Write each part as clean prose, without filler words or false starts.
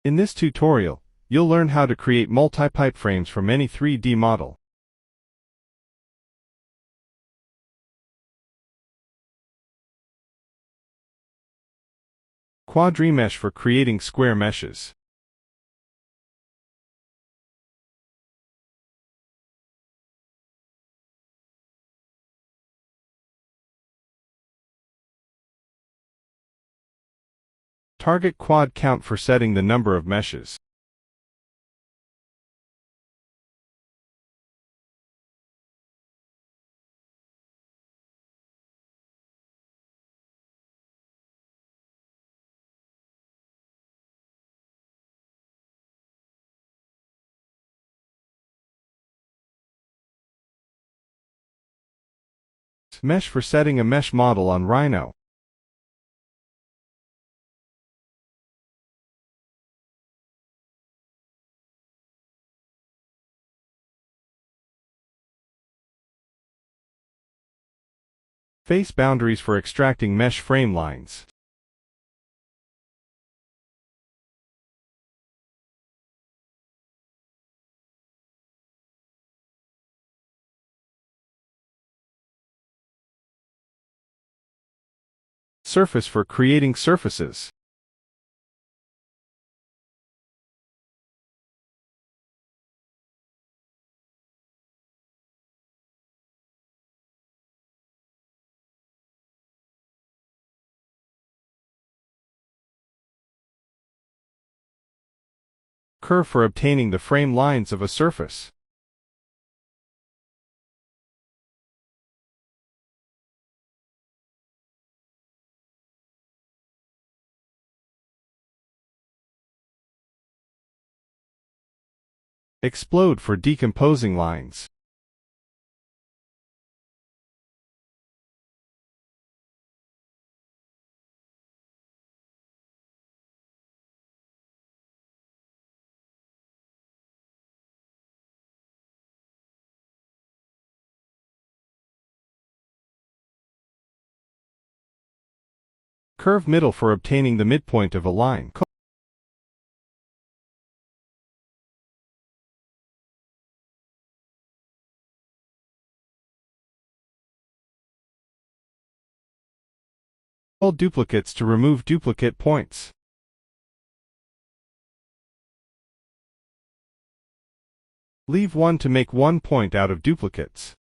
In this tutorial, you'll learn how to create multi-pipe frames from any 3D model. Quadrimesh for creating square meshes. Target quad count for setting the number of meshes. Mesh for setting a mesh model on Rhino. Face boundaries for extracting mesh frame lines. Surface for creating surfaces. Curve for obtaining the frame lines of a surface. Explode for decomposing lines. Curve middle for obtaining the midpoint of a line. All duplicates to remove duplicate points. Leave one to make one point out of duplicates.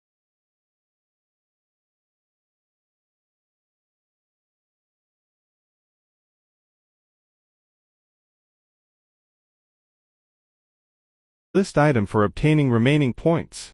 List item for obtaining remaining points.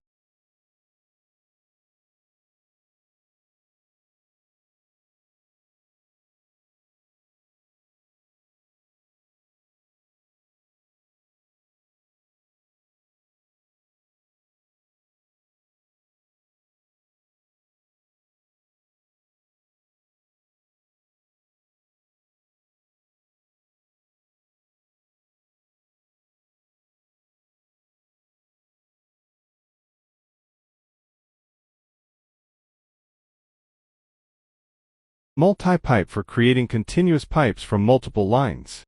Multi-pipe for creating continuous pipes from multiple lines.